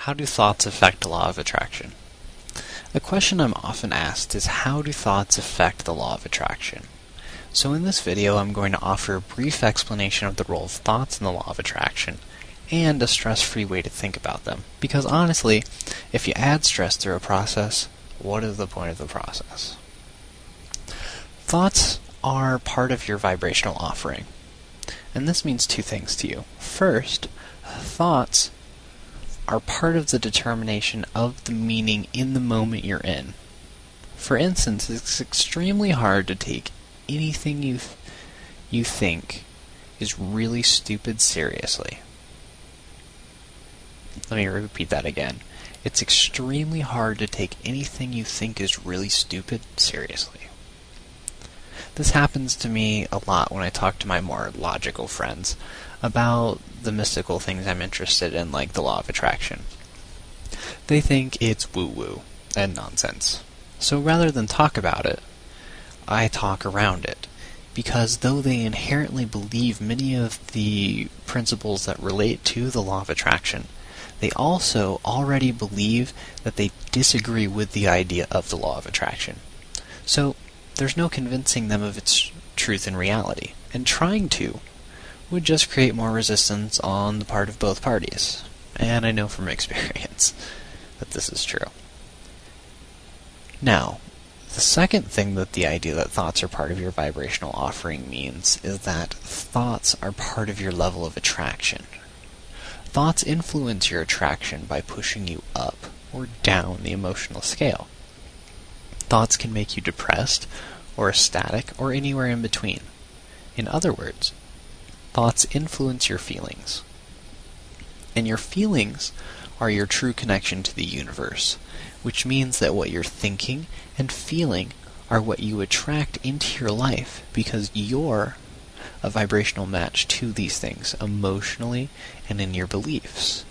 How do thoughts affect the law of attraction? A question I'm often asked is, how do thoughts affect the law of attraction? So in this video I'm going to offer a brief explanation of the role of thoughts in the law of attraction, and a stress-free way to think about them. Because honestly, if you add stress through a process, what is the point of the process? Thoughts are part of your vibrational offering. And this means two things to you. First, thoughts are part of the determination of the meaning in the moment you're in. For instance, it's extremely hard to take anything you think is really stupid seriously. Let me repeat that again. It's extremely hard to take anything you think is really stupid seriously. This happens to me a lot when I talk to my more logical friends about the mystical things I'm interested in, like the law of attraction. They think it's woo-woo and nonsense. So rather than talk about it, I talk around it. Because though they inherently believe many of the principles that relate to the law of attraction, they also already believe that they disagree with the idea of the law of attraction. So there's no convincing them of its truth and reality, and trying to would just create more resistance on the part of both parties. And I know from experience that this is true. Now, the second thing that the idea that thoughts are part of your vibrational offering means is that thoughts are part of your level of attraction. Thoughts influence your attraction by pushing you up or down the emotional scale. Thoughts can make you depressed, or ecstatic, or anywhere in between. In other words, thoughts influence your feelings. And your feelings are your true connection to the universe, which means that what you're thinking and feeling are what you attract into your life, because you're a vibrational match to these things, emotionally and in your beliefs.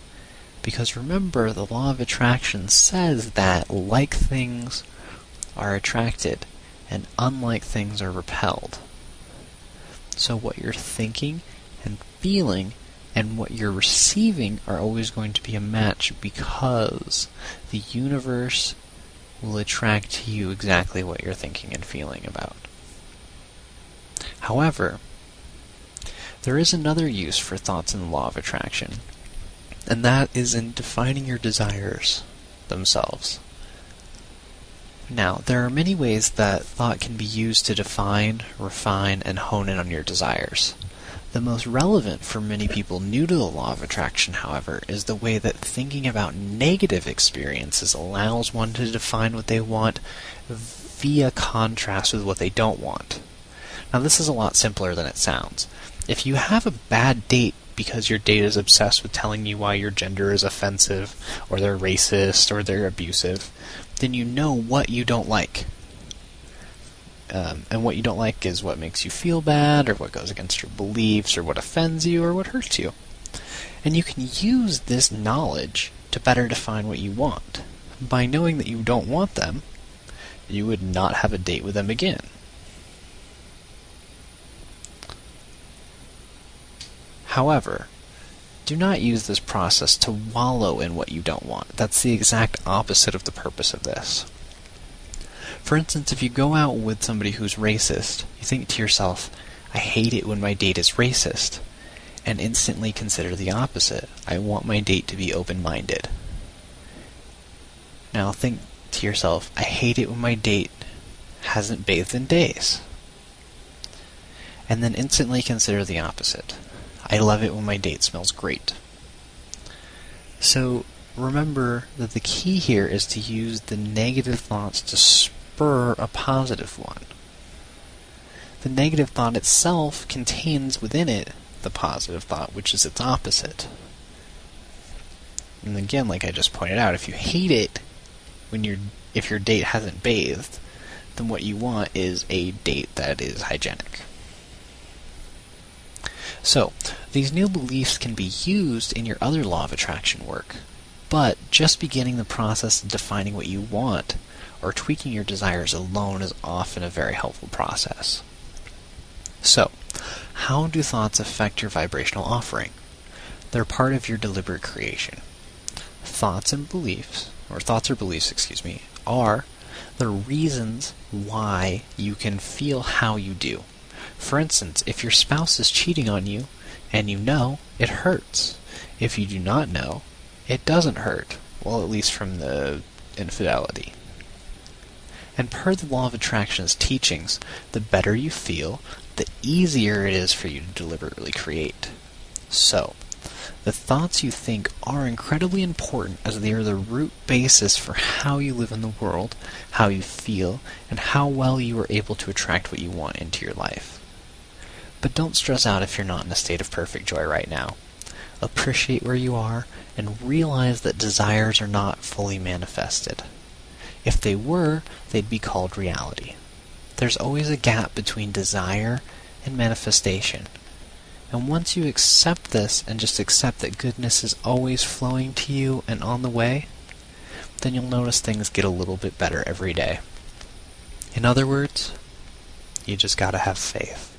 Because remember, the law of attraction says that like things are attracted, and unlike things are repelled. So what you're thinking and feeling and what you're receiving are always going to be a match, because the universe will attract to you exactly what you're thinking and feeling about. However, there is another use for thoughts in the law of attraction, and that is in defining your desires themselves. Now, there are many ways that thought can be used to define, refine, and hone in on your desires. The most relevant for many people new to the law of attraction, however, is the way that thinking about negative experiences allows one to define what they want via contrast with what they don't want. Now, this is a lot simpler than it sounds. If you have a bad date because your date is obsessed with telling you why your gender is offensive, or they're racist, or they're abusive, then you know what you don't like. And what you don't like is what makes you feel bad, or what goes against your beliefs, or what offends you, or what hurts you. And you can use this knowledge to better define what you want. By knowing that you don't want them, you would not have a date with them again. However, do not use this process to wallow in what you don't want. That's the exact opposite of the purpose of this. For instance, if you go out with somebody who's racist, you think to yourself, I hate it when my date is racist, and instantly consider the opposite. I want my date to be open-minded. Now think to yourself, I hate it when my date hasn't bathed in days. And then instantly consider the opposite. I love it when my date smells great. So remember that the key here is to use the negative thoughts to spur a positive one. The negative thought itself contains within it the positive thought, which is its opposite. And again, like I just pointed out, if you hate it if your date hasn't bathed, then what you want is a date that is hygienic. So, these new beliefs can be used in your other law of attraction work, but just beginning the process of defining what you want or tweaking your desires alone is often a very helpful process. So, how do thoughts affect your vibrational offering? They're part of your deliberate creation. thoughts or beliefs, are the reasons why you can feel how you do. For instance, if your spouse is cheating on you and you know, it hurts. If you do not know, it doesn't hurt. Well, at least from the infidelity. And per the law of attraction's teachings, the better you feel, the easier it is for you to deliberately create. So, the thoughts you think are incredibly important as they are the root basis for how you live in the world, how you feel, and how well you are able to attract what you want into your life. But don't stress out if you're not in a state of perfect joy right now. Appreciate where you are and realize that desires are not fully manifested. If they were, they'd be called reality. There's always a gap between desire and manifestation. And once you accept this and just accept that goodness is always flowing to you and on the way, then you'll notice things get a little bit better every day. In other words, you just gotta have faith.